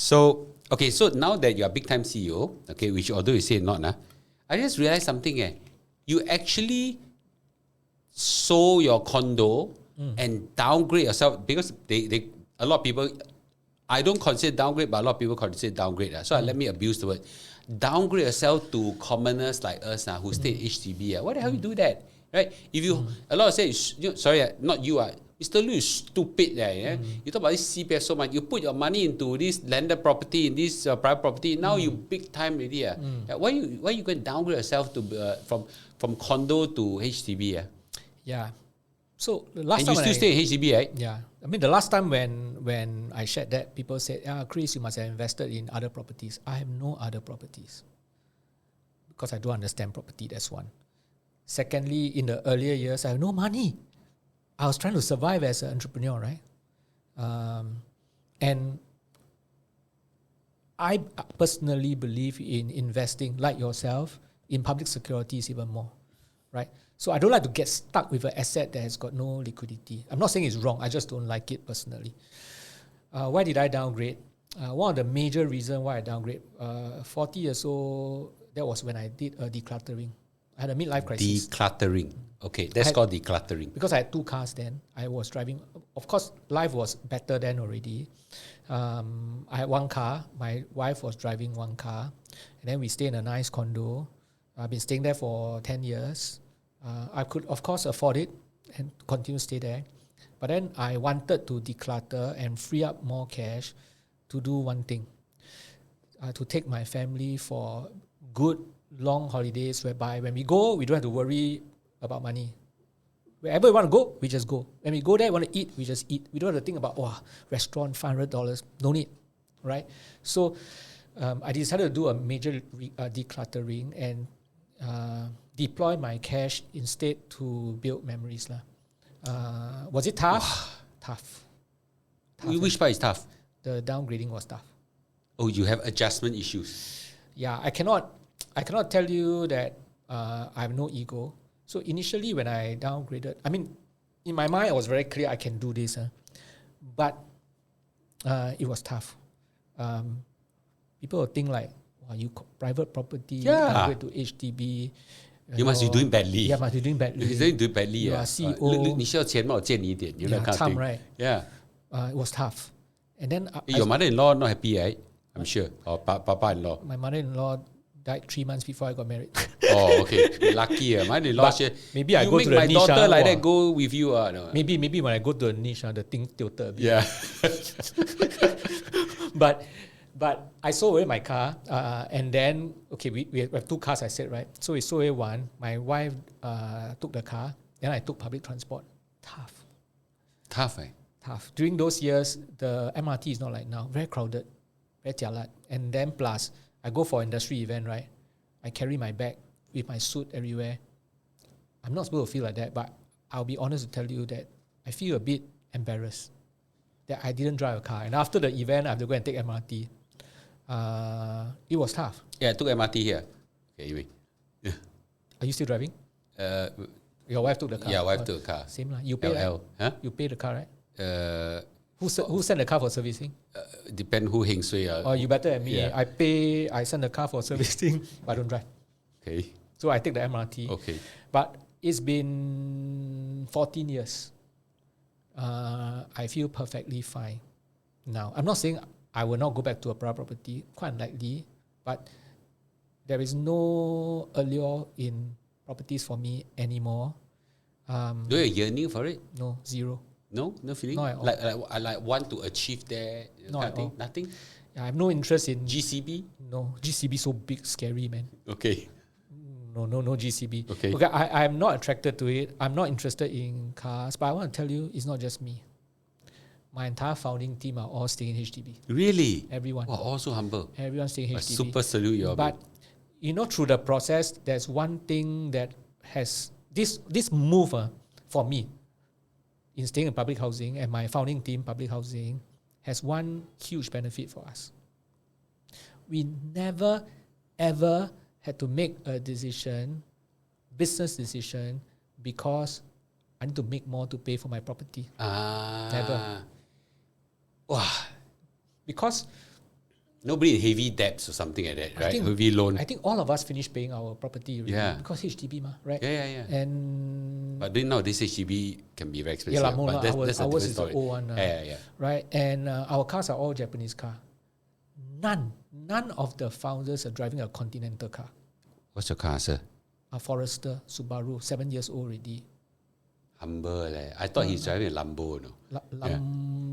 So, okay, so now that you're a big time CEO, okay, which although you say not, I just realized something. You actually sold your condo and downgrade yourself because they a lot of people, I don't consider downgrade, but a lot of people consider downgrade. So let me abuse the word. Downgrade yourself to commoners like us who stay in HDB. Why the hell you do that? Right? If you, a lot of say, sorry, not you, Mr. Lu is stupid. You talk about this CPF so much. You put your money into this landed property, in this private property. Now you big time already. Why you going to downgrade yourself to from condo to HDB? Yeah. So the last and time you still stay in HDB, right? Yeah. I mean, the last time when I shared that, people said, Chris, you must have invested in other properties. I have no other properties because I don't understand property. That's one. Secondly, in the earlier years, I have no money. I was trying to survive as an entrepreneur, right? And I personally believe in investing, like yourself, in public securities even more, right? So I don't like to get stuck with an asset that has got no liquidity. I'm not saying it's wrong. I just don't like it personally. Why did I downgrade? One of the major reasons why I downgrade, 40 years old, that was when I did a decluttering. I had a midlife crisis. Decluttering. Okay, that's called decluttering. Because I had 2 cars then. I was driving. Of course, life was better then already. I had 1 car. My wife was driving 1 car. And then we stayed in a nice condo. I've been staying there for 10 years. I could, of course, afford it and continue to stay there. But then I wanted to declutter and free up more cash to do one thing. To take my family for good long holidays whereby when we go, we don't have to worry about money. Wherever we want to go, we just go. When we go there, we want to eat, we just eat. We don't have to think about, restaurant, $500. No need, right? So I decided to do a major decluttering and deploy my cash instead to build memories. Was it tough? Tough. Which part is tough? The downgrading was tough. Oh, you have adjustment issues. Yeah, I cannot tell you that I have no ego. So initially when I downgraded, I mean, in my mind, I was very clear I can do this. But it was tough. People will think like, you private property, downgrade to HDB. You must be doing badly. Yeah, must be doing badly. You're doing badly. You are CEO. 你需要钱吗？我借你一点。You know, Yeah, time, right? Yeah. It was tough. And then Your mother-in-law not happy, right? I'm sure. Or papa-in-law. My mother-in-law died 3 months before I got married. Oh, okay. Lucky. Mother-in-law said, maybe I you go make to the my niche. daughter like that go with you. No. Maybe when I go to the niche, the thing tilted a bit. Yeah. But I sold away my car, and then we have 2 cars. I said, right. So we sold away one. My wife took the car. Then I took public transport. Tough. Tough. During those years, the MRT is not like now. Very crowded, very jialat. And then plus, I go for industry event, right? I carry my bag with my suit everywhere. I'm not supposed to feel like that, but I'll be honest to tell you that I feel a bit embarrassed that I didn't drive a car. And after the event, I have to go and take MRT. It was tough. Yeah, I took MRT here. Okay, anyway. Yeah. Are you still driving? Your wife took the car? Yeah, wife took the car. Same lah. You pay, LL. Huh? You pay the car, right? Who sent the car for servicing? Depend who heng sui. Oh, you better than me. Yeah. I send the car for servicing, but I don't drive. Okay. So I take the MRT. Okay. But it's been 14 years. I feel perfectly fine now. I'm not saying I will not go back to a private property, quite unlikely, but there is no allure in properties for me anymore. Do you yearning for it? No, zero. No feeling. Not at all. Like I like want to achieve there. Not at all. Nothing. I have no interest in GCB. No, GCB so big, scary, man. Okay. No GCB. Okay. I'm not attracted to it. I'm not interested in cars, but I want to tell you, it's not just me. My entire founding team are all staying in HDB. Really? Everyone. Wow, all so humble. Everyone's staying in I HDB. super salute you. But through the process, there's one thing that has this move for me in staying in public housing, and my founding team, public housing, has one huge benefit for us. We never ever had to make a business decision, because I need to make more to pay for my property. Never. Wow. Because Nobody in heavy debts or something like that, right? think- Heavy loan. I think all of us finished paying our property already Yeah. because HDB right? Yeah. And But then now this HDB can be very expensive. yeah, lah, more but lah. that's a Ours different is the story. old one, Yeah. right? And our cars are all Japanese car. None of the founders are driving a Continental car. What's your car, sir? A Forester, Subaru, 7 years old already. Humble. I thought he's driving a Lambo, no?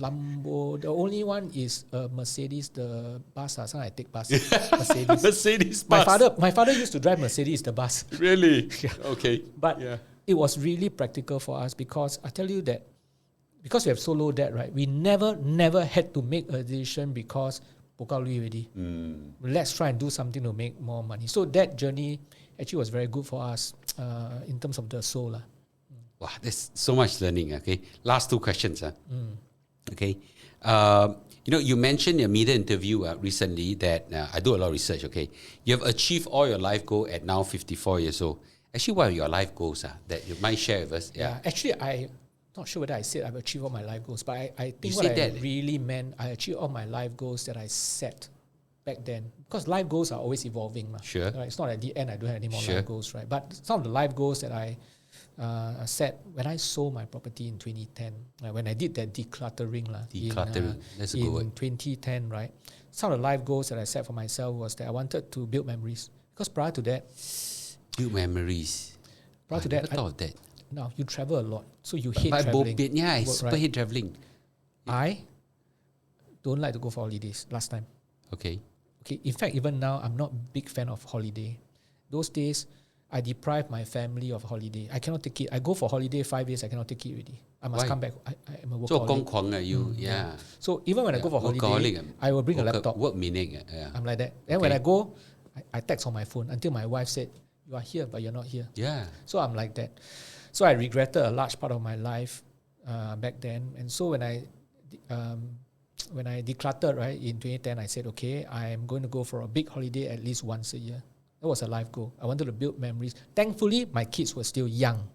Lambo. The only one is a Mercedes, the bus. Sometimes I take bus. Mercedes. Mercedes My father used to drive Mercedes, the bus. Really? Okay. But Yeah. it was really practical for us because I tell you that because we have so low debt, right? We never had to make a decision because pokal lui already. Let's try and do something to make more money. So that journey actually was very good for us in terms of the soul. Wow, there's so much learning. Okay, last two questions. Okay, you mentioned in a media interview recently that I do a lot of research. Okay, you have achieved all your life goal at now 54 years old. Actually, what are your life goals that you might share with us? Yeah, actually, I'm not sure whether I said I've achieved all my life goals, but I think You what said I that. really meant, I achieved all my life goals that I set back then. Because life goals are always evolving. Sure. Right? It's not at the end I don't have any more Sure. life goals, right? But some of the life goals that I set when I sold my property in 2010, when I did that decluttering. Decluttering, that's a good in word. 2010, right? Some of the life goals that I set for myself was that I wanted to build memories. Because prior to that, Build memories. prior to I never that, thought of that. now you travel a lot. So you hate But traveling. I Work, super right? hate traveling. I don't like to go for holidays last time. Okay. Okay, in fact, even now, I'm not a big fan of holiday. Those days, I deprive my family of holiday. I cannot take it. I go for holiday 5 days, I cannot take it already. I must Why? come back. I am a 做工 workaholic. 狂 you, yeah. So even when I go for holiday, Workaholic, I will bring a laptop. Work meaning, yeah. I'm like that. Then when Okay. I go, I text on my phone until my wife said, "You are here, but you're not here." Yeah. So I'm like that. So I regretted a large part of my life back then. And so when I decluttered, right, in 2010, I said, okay, I'm going to go for a big holiday at least once a year. That was a life goal. I wanted to build memories. Thankfully, my kids were still young.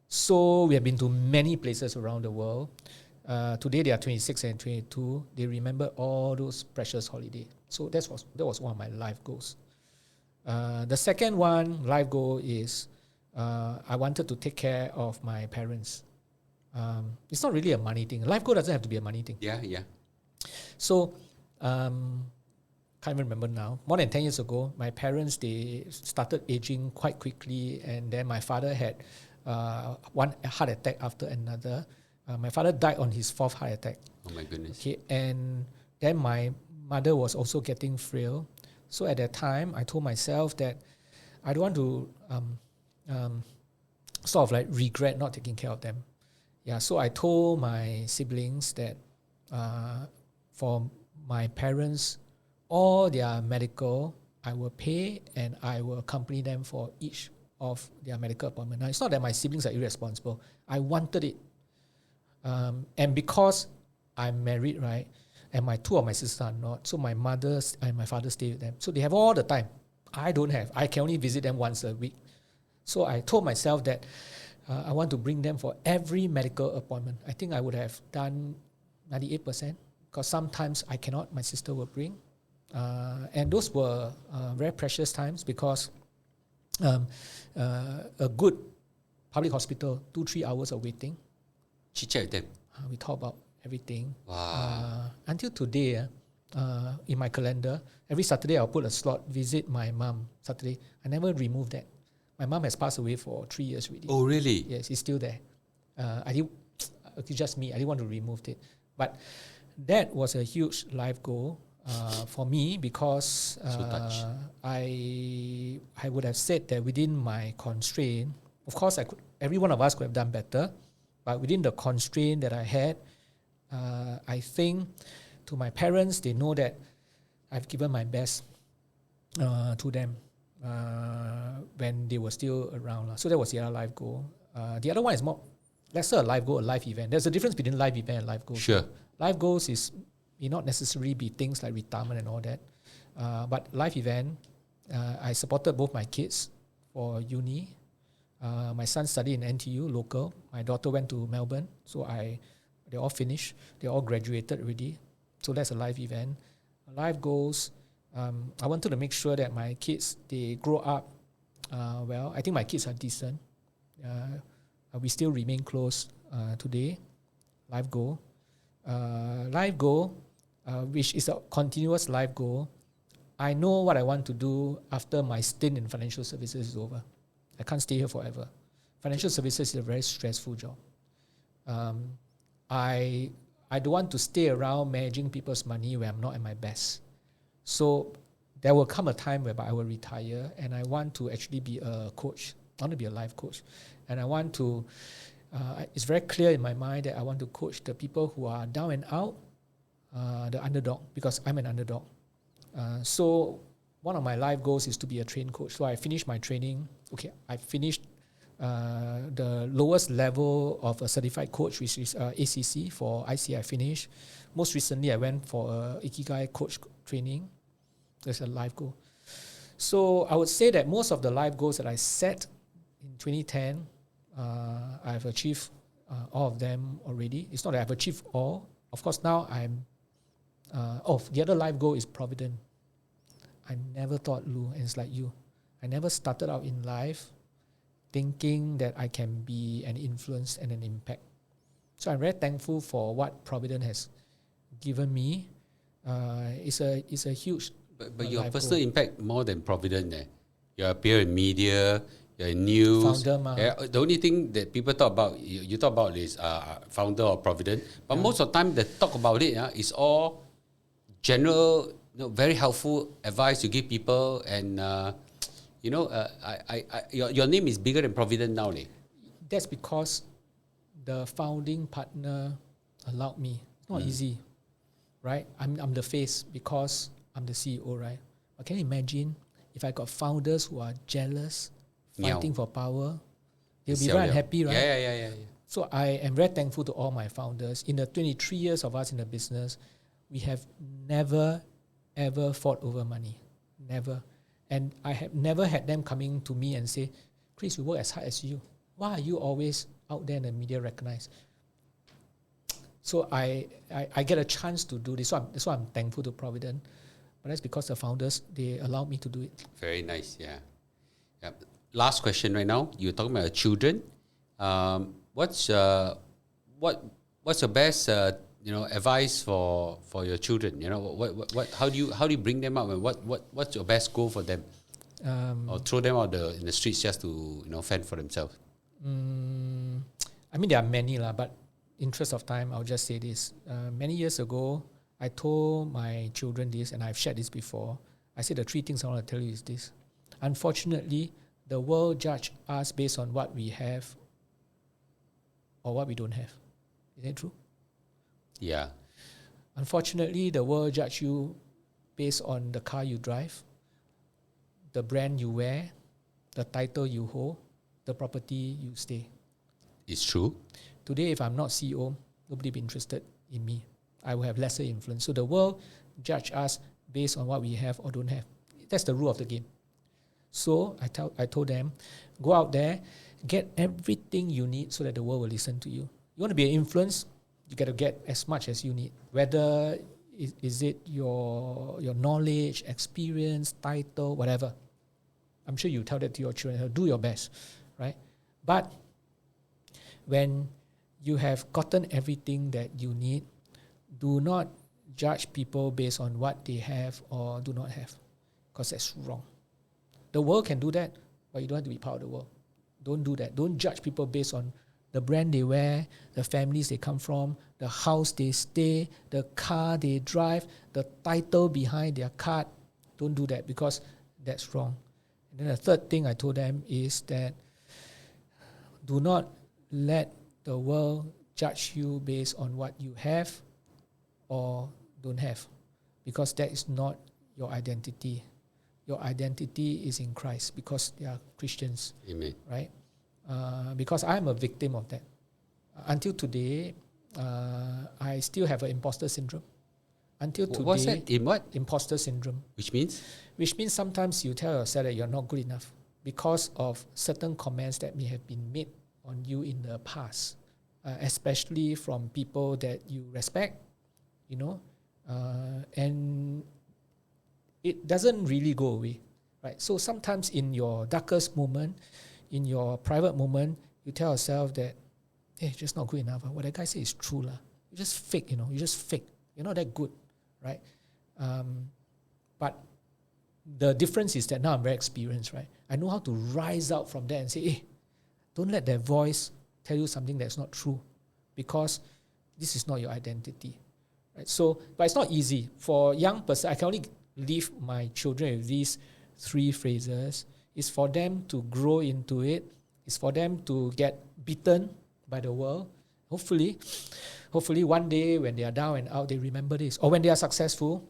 So we have been to many places around the world. Today they are 26 and 22. They remember all those precious holidays. So that was one of my life goals. The second one, life goal, is I wanted to take care of my parents. It's not really a money thing. Life goal doesn't have to be a money thing. Yeah. So, can't even remember now. More than 10 years ago, my parents, they started aging quite quickly, and then my father had one heart attack after another. My father died on his 4th heart attack. Oh my goodness. Okay, and then my mother was also getting frail. So at that time, I told myself that I don't want to sort of like regret not taking care of them. Yeah, so I told my siblings that for my parents, all their medical, I will pay and I will accompany them for each of their medical appointment. Now, it's not that my siblings are irresponsible. I wanted it. And because I'm married, right, and two of my sisters are not, so my mother and my father stay with them. So they have all the time. I don't have. I can only visit them once a week. So I told myself that I want to bring them for every medical appointment. I think I would have done 98% because sometimes I cannot, my sister will bring. And those were very precious times because a good public hospital, 2-3 hours of waiting. Chit-chat with them. We talk about everything. Wow. Until today, in my calendar, every Saturday I'll put a slot, visit my mom Saturday. I never remove that. My mom has passed away for 3 years already. Oh, really? Yes, it's still there. It's just me. I didn't want to remove it. But that was a huge life goal for me because I would have said that within my constraint, of course, every one of us could have done better, but within the constraint that I had, I think to my parents, they know that I've given my best to them when they were still around. So that was the other life goal. The other one is more, let's say a life goal, a life event. There's a difference between life event and life goals. Sure. Life goals may not necessarily be things like retirement and all that. But life event, I supported both my kids for uni. My son studied in NTU, local. My daughter went to Melbourne. So they all finished. They all graduated already. So that's a life event. life goals. I wanted to make sure that my kids, they grow up well. I think my kids are decent. We still remain close today. Life goal. Which is a continuous life goal. I know what I want to do after my stint in financial services is over. I can't stay here forever. Financial services is a very stressful job. I don't want to stay around managing people's money when I'm not at my best. So there will come a time whereby I will retire, and I want to actually be a coach. I want to be a life coach. And I want to, it's very clear in my mind that I want to coach the people who are down and out, the underdog, because I'm an underdog. So one of my life goals is to be a train coach. So I finished my training. Okay, I finished the lowest level of a certified coach, which is ACC for IC. I finished. Most recently, I went for a Ikigai coach training. That's a life goal. So I would say that most of the life goals that I set in 2010, I've achieved all of them already. It's not that I've achieved all. Of course, now I'm... the other life goal is Provident. I never thought, Lou, and it's like you. I never started out in life thinking that I can be an influence and an impact. So I'm very thankful for what Provident has given me. It's a huge... But your personal impact more than Provident. You appear in media, you're in news. Founder, the only thing that people talk about, you talk about is founder or Provident. But most of the time, the talk about it is all general, very helpful advice you give people. And, your name is bigger than Provident now. That's because the founding partner allowed me. It's not easy, right? I'm the face because I'm the CEO, right? But can you imagine if I got founders who are jealous, fighting for power? They'll be very unhappy, right? Yeah. So I am very thankful to all my founders. In the 23 years of us in the business, we have never, ever fought over money. Never. And I have never had them coming to me and say, Chris, we work as hard as you. Why are you always out there in the media recognized? So I get a chance to do this. So that's why I'm thankful to Provident. But that's because the founders, they allowed me to do it. Very nice, yeah. Last question right now. You're talking about children. What's your best advice for your children? How do you bring them up, and what's your best goal for them? Or throw them out in the streets just to fend for themselves? I mean, there are many but interest of time, I'll just say this. Many years ago, I told my children this, and I've shared this before. I said the three things I want to tell you is this. Unfortunately, the world judge us based on what we have or what we don't have. Is that true? Yeah. Unfortunately, the world judge you based on the car you drive, the brand you wear, the title you hold, the property you stay. It's true. Today, if I'm not CEO, nobody will be interested in me. I will have lesser influence. So the world judge us based on what we have or don't have. That's the rule of the game. So I told them, go out there, get everything you need so that the world will listen to you. You want to be an influence, you got to get as much as you need. Whether is it your knowledge, experience, title, whatever. I'm sure you tell that to your children. Do your best, right? But when you have gotten everything that you need, do not judge people based on what they have or do not have, because that's wrong. The world can do that, but you don't have to be part of the world. Don't do that. Don't judge people based on the brand they wear, the families they come from, the house they stay, the car they drive, the title behind their card. Don't do that, because that's wrong. And then the third thing I told them is that do not let the world judge you based on what you have or don't have, because that is not your identity. Your identity is in Christ, because they are Christians. Amen. Right? Because I'm a victim of that. Until today, I still have an imposter syndrome. Until today. What's that? In what? Imposter syndrome. Which means? Which means sometimes you tell yourself that you're not good enough because of certain comments that may have been made on you in the past, especially from people that you respect, and it doesn't really go away, right? So sometimes in your darkest moment, in your private moment, you tell yourself that, hey, just not good enough. What that guy says is true. You just fake, you just fake. You're not that good, right? But the difference is that now I'm very experienced, right? I know how to rise out from there and say, hey, don't let that voice tell you something that's not true, because this is not your identity, right? So, but it's not easy. For a young person, I can only leave my children with these 3 phrases. It's for them to grow into it. It's for them to get beaten by the world. Hopefully one day when they are down and out, they remember this. Or when they are successful,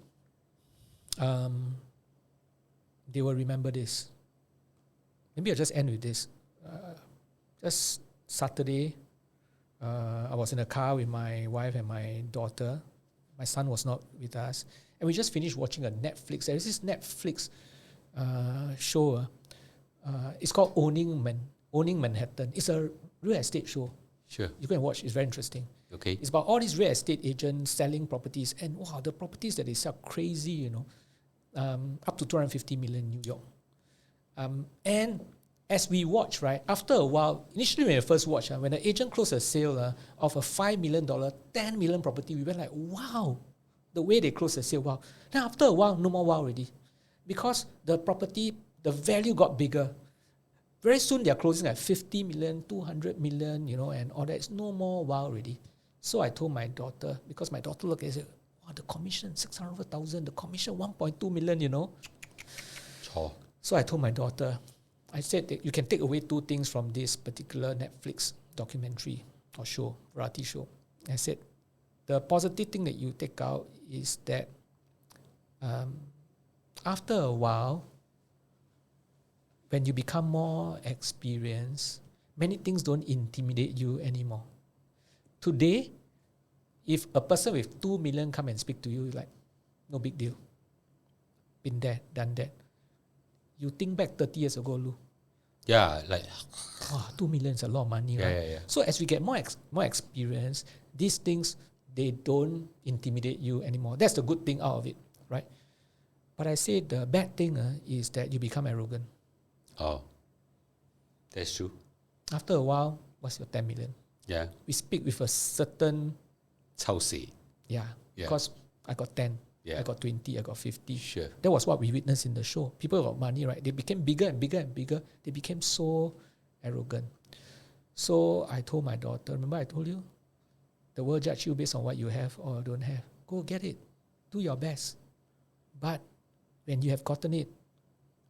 they will remember this. Maybe I'll just end with this. Just Saturday, I was in a car with my wife and my daughter. My son was not with us. And we just finished watching a Netflix. There's this Netflix show. It's called Owning Manhattan. It's a real estate show. Sure. You can watch. It's very interesting. Okay. It's about all these real estate agents selling properties. And wow, the properties that they sell, crazy, up to 250 million New York. And as we watch, right, after a while, initially when I first watched, when the agent closed a sale of a $5 million, 10 million property, we went like, wow, the way they closed the sale, wow. Then after a while, no more wow already. Because the property, the value got bigger. Very soon they're closing at 50 million, 200 million, and all that. It's no more wow already. So I told my daughter, because my daughter looked at it and said, wow, the commission, 600,000, the commission, 1.2 million, Oh. So I told my daughter, I said that you can take away 2 things from this particular Netflix documentary or show, variety show. I said, the positive thing that you take out is that after a while, when you become more experienced, many things don't intimidate you anymore. Today, if a person with 2 million come and speak to you, like, no big deal. Been there, done that. You think back 30 years ago, Lou. Yeah, like... 2 million is a lot of money, right? Yeah. So as we get more experience, these things, they don't intimidate you anymore. That's the good thing out of it, right? But I say the bad thing is that you become arrogant. Oh, that's true. After a while, what's your 10 million? Yeah. We speak with a certain... 抄死. Yeah, because I got 10, I got 20, I got 50. Sure. That was what we witnessed in the show. People got money, right? They became bigger and bigger and bigger. They became so arrogant. So I told my daughter, remember I told you? The world judge you based on what you have or don't have. Go get it. Do your best. But when you have gotten it,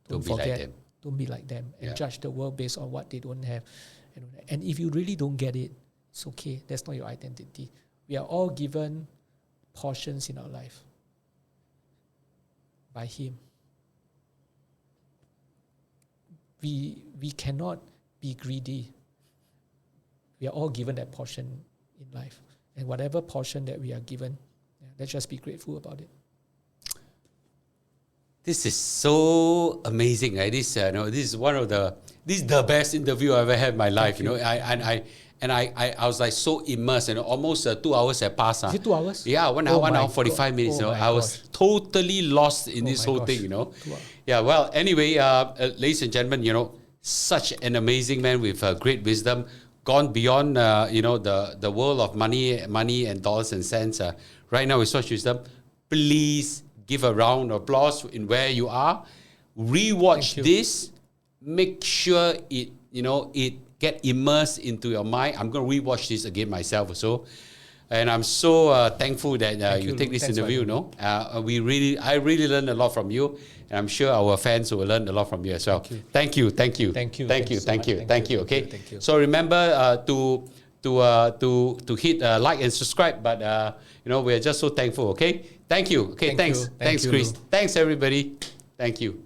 don't be like forget. them. Don't be like them and Yeah. judge the world based on what they don't have. And if you really don't get it, it's okay. That's not your identity. We are all given portions in our life by Him. We cannot be greedy. We are all given that portion in life. And whatever portion that we are given, let's just be grateful about it. This is so amazing, right? This is one of this is the best interview I ever had in my life. I was like so immersed, almost 2 hours had passed. Is it 2 hours? Yeah, 1 hour, 1 hour, 45 minutes. I was totally lost in this whole thing, 2 hours. Yeah, well, anyway, ladies and gentlemen, such an amazing man with great wisdom, gone beyond, the world of money and dollars and cents. Right now with such wisdom, please give a round of applause in where you are. Rewatch this. Make sure it get immersed into your mind. I'm going to rewatch this again myself also. And I'm so thankful that you take this interview. I really learned a lot from you. And I'm sure our fans will learn a lot from you as well. Thank you. Okay. Thank you. So remember to hit like and subscribe. But we're just so thankful. Okay. Thank you. Okay. Thanks, Chris. Thanks everybody. Thank you.